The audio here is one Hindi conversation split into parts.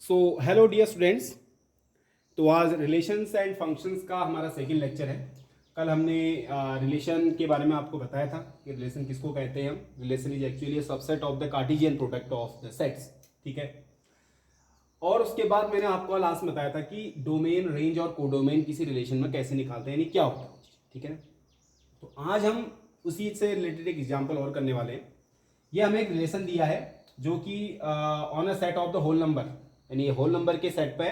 So hello dear students. तो आज रिलेशंस एंड फंक्शंस का हमारा सेकंड लेक्चर है। कल हमने रिलेशन के बारे में आपको बताया था कि रिलेशन किसको कहते हैं हम। Relation is actually a subset of the Cartesian product of the sets. ठीक है। और उसके बाद मैंने आपको लास्ट में बताया था कि डोमेन, रेंज और कोडोमेन किसी रिलेशन में कैसे निकालते हैं, यानी क्या होता है वो चीज़। ठीक है। तो आज हम उसी से रिलेटेड एक एग्जाम्पल और करने वाले हैं। ये हमें एक रिलेशन दिया है जो कि on a set of the whole number, यानी ये होल नंबर के सेट पे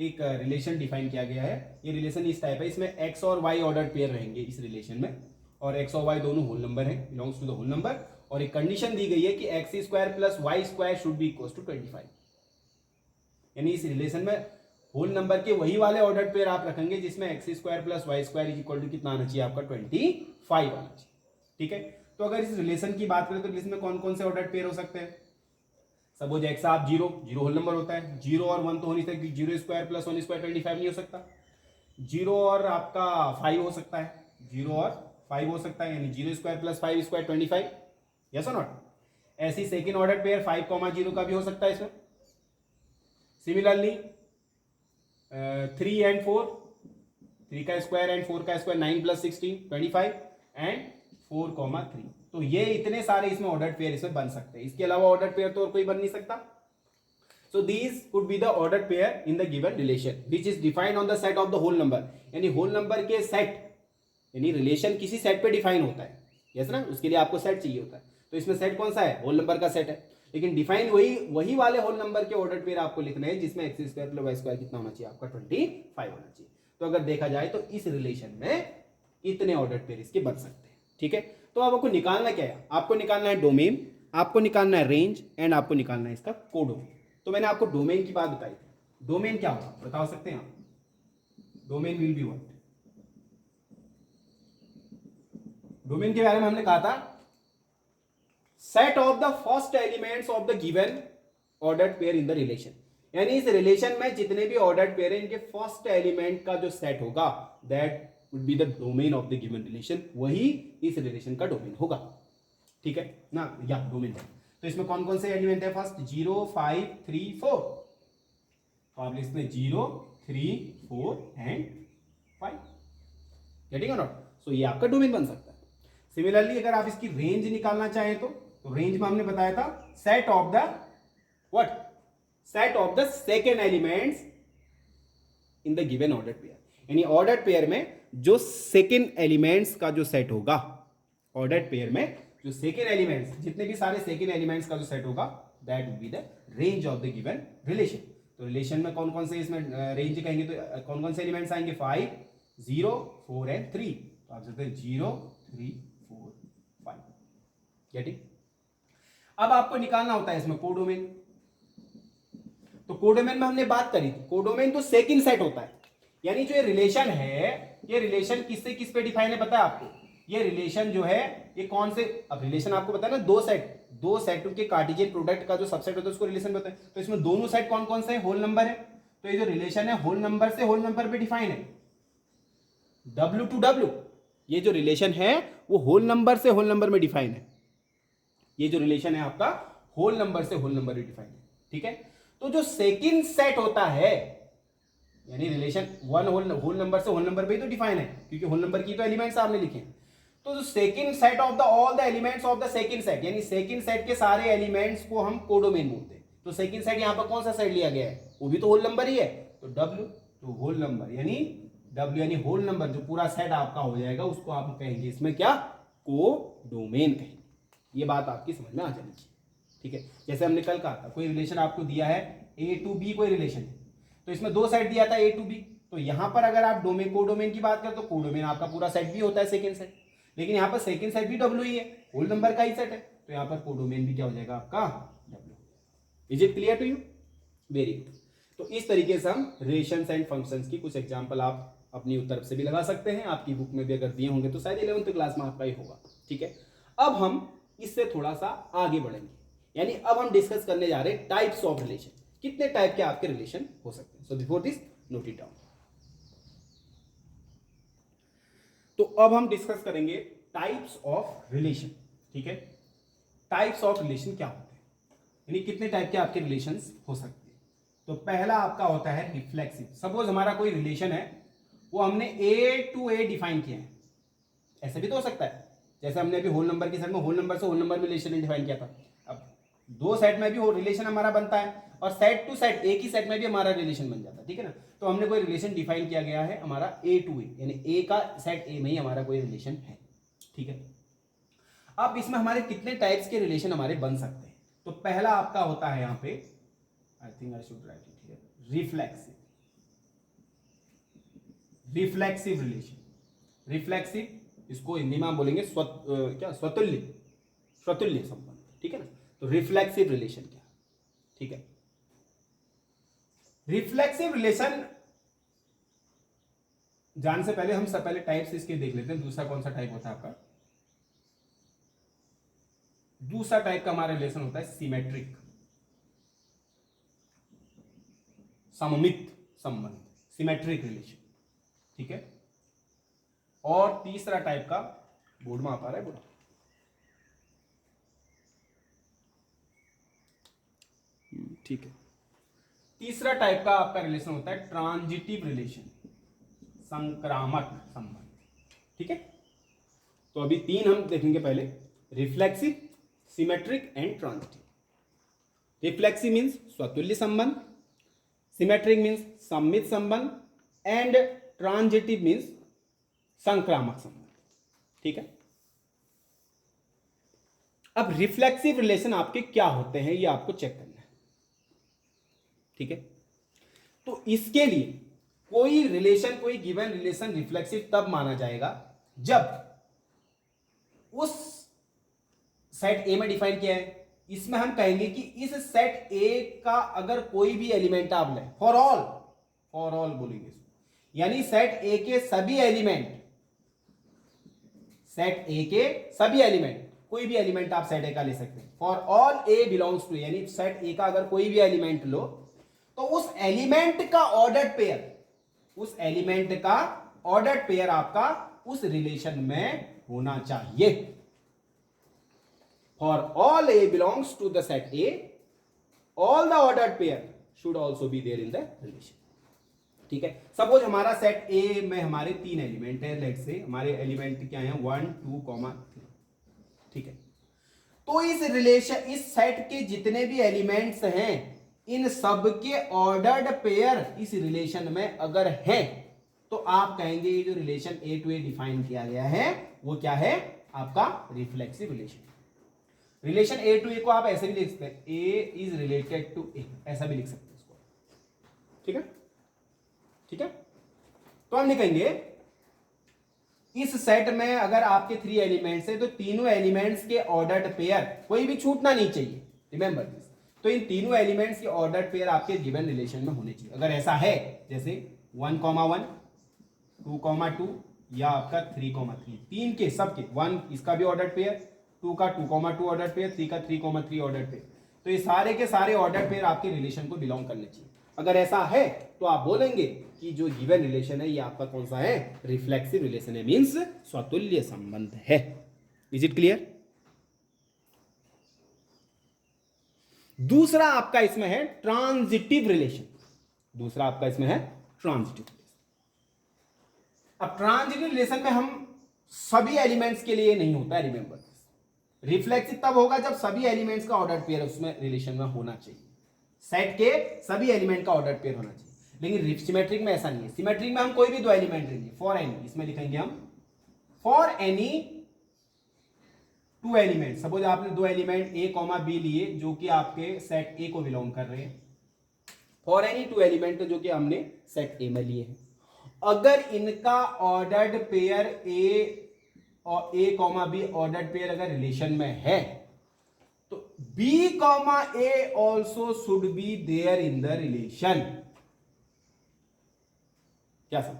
एक रिलेशन डिफाइन किया गया है। ये रिलेशन इस टाइप है, इसमें एक्स और वाई ऑर्डर पेयर रहेंगे इस रिलेशन में, और एक्स और वाई दोनों होल नंबर है, belongs to the whole number. और एक कंडीशन दी गई है कि x square plus y square should be equal to 25। यानी इस रिलेशन में होल नंबर के वही वाले ऑर्डर पेयर आप रखेंगे जिसमें x square plus y square is equal to कितना आना चाहिए आपका 25 आना चाहिए। ठीक है। तो अगर इस रिलेशन की बात करें तो रिलेशन में कौन कौन से ऑर्डर पेयर हो सकते हैं। सपोज एक्स आप जीरो होल नंबर होता है, जीरो और वन तो हो नहीं सकती, zero square plus one square 25 नहीं हो सकता। जीरो और आपका फाइव हो सकता है, जीरो और फाइव हो सकता है, यानी zero square plus five square 25। Yes और नॉट। ऐसी सेकेंड ऑर्डर पेयर 5, 0 का भी हो सकता है इसमें। सिमिलरली 3 and 4, 3 का स्क्वायर एंड 4 का स्क्वायर 9 + 16 25 एंड 4, 3। तो ये इतने सारे इसमें ऑर्डर पेयर इसमें बन सकते हैं। इसके अलावा ऑर्डर पेयर तो और कोई बन नहीं सकता। So these could be the order pair in the given relation which is defined on the set of the whole number. यानी होल नंबर के सेट, यानी रिलेशन किसी सेट पे डिफाइन होता है। यस ना, उसके लिए आपको सेट चाहिए होता है। तो इसमें सेट कौन सा है, होल नंबर का सेट है, लेकिन डिफाइन वही वाले होल नंबर के ऑर्डर पेयर आपको लिखने हैं जिसमें x square plus y square कितना होना चाहिए आपका 25 होना चाहिए। तो अगर देखा जाए तो इस रिलेशन में इतने ऑर्डर पेयर इसके बन सकते हैं। ठीक है। तो अब आपको निकालना क्या है, आपको निकालना है डोमेन, आपको निकालना है रेंज एंड आपको निकालना है इसका कोडोमेन। तो मैंने आपको डोमेन की बात बताई थी। डोमेन क्या होगा बता सकते हैं आप। Domain will be what. Domain के बारे में हमने कहा था set of the first elements of the given ordered pair in the relation. यानी इस रिलेशन में जितने भी ऑर्डर्ड पेयर हैं इनके फर्स्ट एलिमेंट का जो सेट होगा that would be the domain of the given relation, वही इस रिलेशन का डोमेन होगा। ठीक है ना, या डोमेन है। तो इसमें कौन कौन से एलिमेंट है, फर्स्ट 0, 5, 3, 4। तो आप लिखते हैं 0, 3, 4 एंड 5। गेटिंग और नॉट। सो ये आपका डोमेन बन सकता है। सिमिलरली अगर आप इसकी रेंज निकालना चाहें तो रेंज में हमने बताया था set of the what, set of the second elements in the given order pair. यानी ऑर्डर पेयर में जो सेकेंड एलिमेंट्स का जो सेट होगा, ऑर्डर पेयर में जो सेकेंड एलिमेंट्स, जितने भी सारे सेकेंड एलिमेंट्स का जो सेट होगा that will be the range of the given relation. तो रिलेशन में कौन कौन से इसमें रेंज कहेंगे तो कौन कौन से एलिमेंट्स आएंगे, 5, 0, 4 एंड 3। तो आप सकते हैं 0, 3, 4, 5। गेटिंग। अब आपको निकालना होता है इसमें कोडोमेन। तो कोडोमेन में हमने बात करी थी, कोडोमेन तो सेकंड सेट होता है। यानी जो ये रिलेशन है, ये रिलेशन किससे किस पे डिफाइन है पता है आपको। ये रिलेशन जो है ये कौन से, अब रिलेशन आपको पता है ना, दो सेट के कार्टेशियन प्रोडक्ट का जो सबसेट होता है उसको रिलेशन बताए। तो इसमें दोनों सेट कौन कौन से है, होल नंबर है। तो ये जो रिलेशन है होल नंबर से होल नंबर पे डिफाइन है, W to W। ये जो रिलेशन है वो होल नंबर से होल नंबर में डिफाइन है। ये जो रिलेशन है आपका होल नंबर से होल नंबर में डिफाइन है। ठीक है। तो जो सेकंड सेट होता है, यानी रिलेशन वन होल नंबर से होल नंबर पे ही तो डिफाइन है, क्योंकि होल नंबर की तो एलिमेंट्स आपने लिखे हैं। तो जो second set of the all the elements of the second set, यानी सेकंड सेट के सारे एलिमेंट्स को हम कोडोमेन बोलते हैं। तो सेकंड सेट यहां पर कौन सा सेट लिया गया है, वो भी तो होल नंबर ही है, तो W। तो होल नंबर यानी W यानी होल नंबर, जो पूरा सेट आपका हो जाएगा उसको आप कहेंगे इसमें क्या, कोडोमेन कहेंगे। ये बात आपकी समझ में आ जानी चाहिए। ठीक है। जैसे हमने कल कहा था कोई रिलेशन आपको दिया है A to B, कोई रिलेशन है, तो इसमें दो सेट दिया था A to B। तो यहां पर अगर आप डोमेन कोडोमेन की बात करें तो कोडोमेन आपका पूरा सेट भी होता है सेकंड सेट, लेकिन यहां पर सेकंड सेट भी W ही है, होल नंबर का ही सेट है, तो यहां पर कोडोमेन भी क्या हो जाएगा आपका W। Is it clear to you, very good. तो इस तरीके से हम रिलेशंस एंड फंक्शंस की कुछ एग्जांपल आप अपनी तरफ से भी लगा सकते हैं। आपकी बुक में भी अगर दिए होंगे तो शायद 11th क्लास में आपका ही होगा। ठीक है। अब हम इससे थोड़ा सा आगे बढ़ेंगे, यानी अब हम डिस्कस करने जा रहे हैं टाइप्स ऑफ रिलेशन। कितने टाइप के आपके रिलेशन हो सकते हैं। So before this note it down. तो अब हम डिस्कस करेंगे टाइप्स ऑफ रिलेशन। ठीक है। टाइप्स ऑफ रिलेशन क्या होते हैं, यानी कितने टाइप के आपके रिलेशंस हो सकते हैं। तो पहला आपका होता है रिफ्लेक्सिव। सपोज हमारा कोई रिलेशन है, वो हमने ए टू ए डिफाइन किया है, ऐसे भी तो हो सकता है, जैसे हमने अभी होल नंबर के सेट में होल नंबर से होल नंबर में रिलेशन डिफाइन किया था। अब दो सेट में भी वो रिलेशन हमारा बनता है, और सेट टू सेट एक ही सेट में भी हमारा रिलेशन बन जाता है, ठीक है ना। तो हमने कोई रिलेशन डिफाइन किया गया है हमारा ए टू ए, यानी ए का सेट ए में ही हमारा कोई रिलेशन है, ठीक है। अब इसमें हमारे कितने टाइप्स के रिलेशन हमारे बन सकते हैं, तो पहला आपका होता है यहाँ पे, I think I should write it here, reflexive. Reflexive relation, reflexive इसको हिंदी में हम बोलेंगे स्वतुल्य, स्वतुल्य संबंध, ठीक है ना। तो रिफ्लेक्सिव रिलेशन क्या, ठीक है। रिफ्लेक्सिव रिलेशन जानने से पहले हम सब पहले टाइप्स इसके देख लेते हैं। दूसरा कौन सा टाइप होता है आपका, दूसरा टाइप का हमारा रिलेशन होता है सिमेट्रिक, सममित संबंध, सिमेट्रिक रिलेशन, ठीक है। और तीसरा टाइप का बोर्ड में आ पा रहा है बोर्ड, ठीक है। तीसरा टाइप का आपका रिलेशन होता है ट्रांजिटिव रिलेशन, संक्रामक संबंध, ठीक है। तो अभी तीन हम देखेंगे पहले, reflexive, symmetric and transitive. Reflexive means स्वतुल्य संबंध, सिमेट्रिक मीन्स सममित संबंध, एंड ट्रांजिटिव मीन्स संक्रामक संबंध, ठीक है। अब रिफ्लेक्सिव रिलेशन आपके क्या होते हैं ये आपको चेक करना है, ठीक है। तो इसके लिए कोई रिलेशन, कोई गिवन रिलेशन रिफ्लेक्सिव तब माना जाएगा जब उस सेट ए में डिफाइन किया है, इसमें हम कहेंगे कि इस सेट ए का अगर कोई भी एलिमेंट आप लें, फॉर ऑल बोलेंगे, यानी सेट ए के सभी एलिमेंट, सेट ए के सभी एलिमेंट, कोई भी एलिमेंट आप सेट ए का ले सकते हैं, for all a belongs to, यानी सेट ए का अगर कोई भी एलिमेंट लो तो उस एलिमेंट का ऑर्डर्ड पेयर, उस एलिमेंट का ऑर्डर्ड पेयर आपका उस रिलेशन में होना चाहिए। For all a belongs to the set A, all the ordered pair should also be there in the relation, ठीक है। सपोज हमारा सेट ए में हमारे तीन एलिमेंट है, लेट से हमारे एलिमेंट क्या है 1 2 3, ठीक है। तो इस रिलेशन, इस सेट के जितने भी एलिमेंट्स हैं, इन सब के ऑर्डर्ड पेयर इस रिलेशन में अगर है तो आप कहेंगे ये जो relation a to a define किया गया है वो क्या है, आपका reflexive relation. Relation a to a को आप ऐसे भी लिख सकते हैं, a is related to a, ऐसा भी लिख सकते हैं इसको, ठीक है, ठीक है। तो हम लिखेंगे इस सेट में अगर आपके 3 एलिमेंट्स है तो तीनों एलिमेंट्स के ऑर्डर्ड पेयर कोई भी छूटना नहीं चाहिए, रिमेंबर दिस। तो इन तीनों एलिमेंट्स के ऑर्डर्ड पेयर आपके गिवन रिलेशन में होने चाहिए। अगर ऐसा है, जैसे 1, 1, 2, 2 या आपका 3, 3, तीन के सबके 1 इसका भी ऑर्डर्ड पेयर, 2 का 2, 2 ऑर्डर्ड पेयर, 3 का 3, 3 ऑर्डर्ड पेयर, तो ये सारे के सारे ऑर्डर्ड पेयर आपके रिलेशन को बिलोंग करने चाहिए। अगर ऐसा है तो आप बोलेंगे कि जो गिवन रिलेशन है ये आपका कौन सा है, रिफ्लेक्सिव रिलेशन है, मींस स्वतुल्य संबंध है। Is it clear? दूसरा आपका इसमें है ट्रांजिटिव रिलेशन, दूसरा आपका इसमें है ट्रांजिटिव रिलेशन। अब ट्रांजिटिव रिलेशन में हम सभी एलिमेंट्स के लिए नहीं होता है, रिमेंबर। रिफ्लेक्सिव तब होगा जब सभी एलिमेंट्स का ऑर्डर्ड पेयर उसमें रिलेशन में होना चाहिए, सेट के सभी एलिमेंट का ऑर्डर्ड पेयर होना चाहिए। लेकिन सिमेट्रिक में ऐसा नहीं है। सिमेट्रिक में हम कोई भी 2 एलिमेंट लेंगे, फॉर एनी, इसमें लिखेंगे हम फॉर एनी 2 एलिमेंट। सपोज आपने 2 एलिमेंट ए कॉमा बी लिए जो कि आपके सेट ए को बिलोंग कर रहे हैं, फॉर एनी 2 एलिमेंट जो कि हमने सेट ए में लिए हैं, अगर इनका ऑर्डर्ड पेयर ए और a comma b ordered pair अगर रिलेशन में है तो b comma a also should be there in the relation. क्या समझ?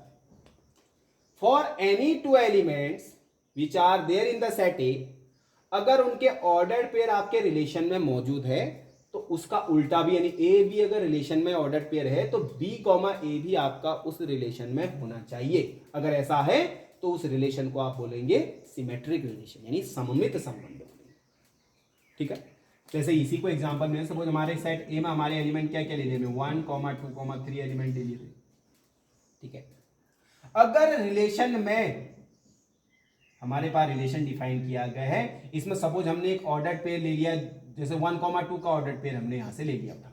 For any 2 elements which are there in the set A, अगर उनके ऑर्डर्ड पेयर आपके रिलेशन में मौजूद है तो उसका उल्टा भी, यानी ए बी अगर रिलेशन में ऑर्डर्ड पेयर है तो बी कॉमा ए भी आपका उस रिलेशन में होना चाहिए। अगर ऐसा है तो उस रिलेशन को आप बोलेंगे सिमेट्रिक रिलेशन, यानी सममित संबंध। ठीक है, जैसे इसी को एग्जांपल में सपोज हमारे सेट ए में हमारे एलिमेंट क्या क्या ले लिए, 1, 2, 3 एलिमेंट ले लिए थे, ठीक है। अगर रिलेशन में हमारे पास रिलेशन डिफाइन किया गया है, इसमें सपोज हमने एक ऑर्डर्ड पेयर ले लिया, जैसे 1, 2 का ऑर्डर्ड पेयर हमने यहां से ले लिया था,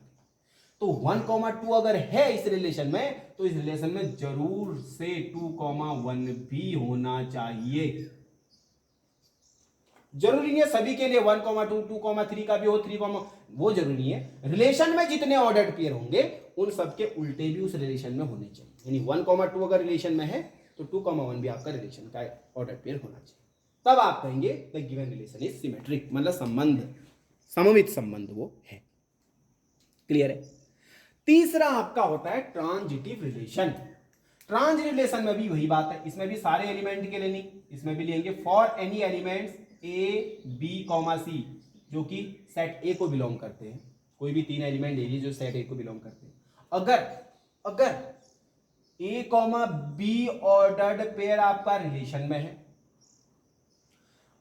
तो 1, 2 अगर है इस रिलेशन में, तो इस रिलेशन में जरूर से 2, 1 भी होना चाहिए। जरूरी नहीं है सभी के लिए 1, 2, 2, 3 का भी हो, 3, वो जरूरी है। रिलेशन में जितने ऑर्डर्ड पेयर होंगे उन सबके उल्टे भी उस रिलेशन में होने चाहिए। यानी 1, 2 अगर रिलेशन में है तो 2, 1 भी आपका रिलेशन का ऑर्डर्ड पेयर होना चाहिए, तब आप कहेंगे the given relation is symmetric, मतलब संबंध सममित संबंध वो है। क्लियर है। तीसरा आपका होता है ट्रांजिटिव रिलेशन। ट्रांजिटिव रिलेशन में भी वही बात है, इसमें भी सारे एलिमेंट के लिए नहीं, इसमें भी लेंगे for any elements a b comma c जो कि सेट ए को बिलोंग करते हैं। कोई भी 3 एलिमेंट ले लीजिए जो सेट ए को बिलोंग करते हैं। अगर ए कॉमा बी ऑर्डर्ड पेयर आपका रिलेशन में है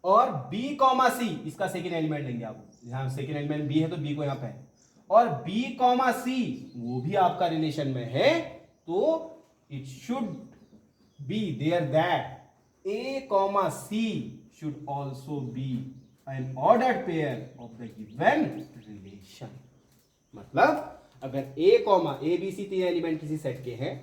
और बी कॉमा सी इसका सेकेंड एलिमेंट लेंगे आप, यहां सेकेंड एलिमेंट बी है तो बी को यहां पे है, और बी कॉमा सी वो भी आपका रिलेशन में है, तो it should be there that a comma c should also be an ordered pair of the given relation. मतलब अगर ए बी सी 3 एलिमेंट किसी सेट के हैं,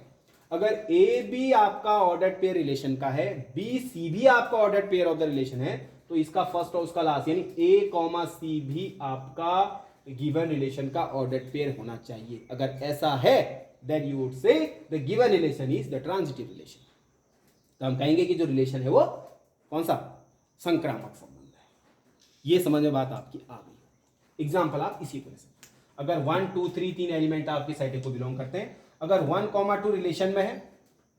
अगर ए बी आपका ऑर्डर्ड पेयर रिलेशन का है, बी सी भी आपका ordered pair of the relation है, तो इसका फर्स्ट और उसका लास्ट यानी ए कॉमा सी भी आपका गिवन रिलेशन का ऑर्डर्ड पेयर होना चाहिए। अगर ऐसा है then you would say the given relation is the transitive relation. तो हम कहेंगे कि जो रिलेशन है वो कौन सा, संक्रामक संबंध है। ये समझ में बात आपकी आ गई। एग्जाम्पल आप इसी तरह से, अगर 1, 2, 3 3 एलिमेंट आपकी सेट को बिलोंग करते हैं, अगर 1, 2 रिलेशन में है,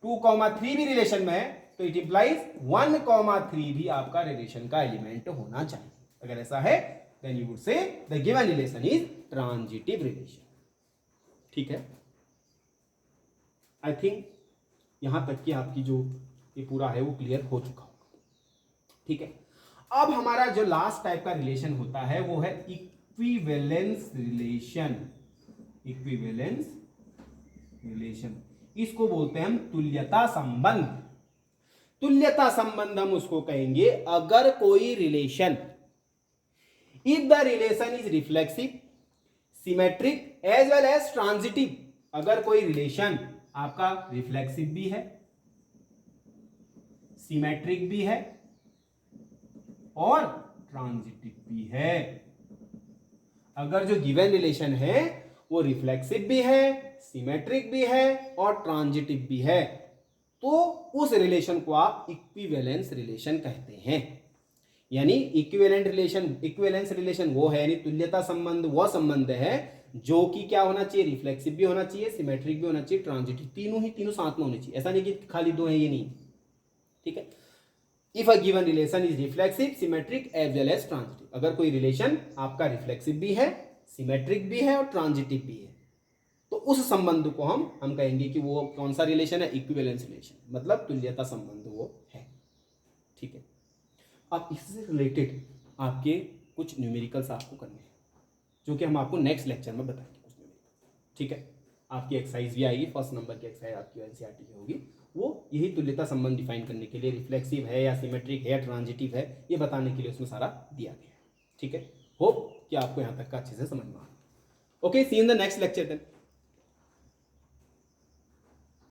2, 3 भी रिलेशन में है, तो इट इंप्लाइज 1, 3 भी आपका रिलेशन का एलिमेंट होना चाहिए। अगर ऐसा है then you would say the given relation is transitive relation. ठीक है, आई थिंक यहां तक कि आपकी जो ये पूरा है वो क्लियर हो चुका होगा। ठीक है, अब हमारा जो लास्ट टाइप का रिलेशन होता है वो है इक्विवेलेंस रिलेशन। इक्विवेलेंस रिलेशन, इसको बोलते हैं हम तुल्यता संबंध। तुल्यता संबंध हम उसको कहेंगे अगर कोई relation, if the relation is reflexive, symmetric as well as transitive, अगर कोई रिलेशन आपका रिफ्लेक्सिव भी है, सिमेट्रिक भी है और ट्रांजिटिव भी है। अगर जो गिवन रिलेशन है वो रिफ्लेक्सिव भी है, सिमेट्रिक भी है और ट्रांजिटिव भी है, तो उस रिलेशन को आप इक्विवेलेंस रिलेशन कहते हैं। यानी इक्विवेलेंस रिलेशन वो है, यानी तुल्यता संबंध वह संबंध है जो कि क्या होना चाहिए, रिफ्लेक्सिव भी होना चाहिए, सिमेट्रिक भी होना चाहिए, ट्रांजिटिव, तीनों साथ में होने चाहिए। ऐसा नहीं कि खाली 2 है, ये नहीं। ठीक है, if a given relation is reflexive, symmetric as well as transitive, अगर कोई रिलेशन आपका रिफ्लेक्सिव भी है, सिमेट्रिक भी है और ट्रांजिटिव भी है, तो उस संबंध को हम कहेंगे कि वो कौन सा रिलेशन है, इक्विवेलेंस रिलेशन, मतलब तुल्यता संबंध वो है। ठीक है, अब इससे रिलेटेड आपके कुछ न्यूमेरिकल्स आपको करने हैं जो कि हम आपको नेक्स्ट लेक्चर में बताएंगे कुछ न्यूमेरिकल। ठीक है, आपकी एक्सरसाइज भी आएगी, फर्स्ट नंबर की एक्सरसाइज आपकी एनसीईआरटी की होगी, वो यही तुल्यता संबंध डिफाइन करने के लिए, रिफ्लेक्सिव है या सिमेट्रिक है या ट्रांजिटिव है, ये बताने के लिए उसमें सारा दिया गया है। ठीक है, होप कि आपको यहाँ तक का अच्छे से समझ में आ। Okay, see in the next lecture then.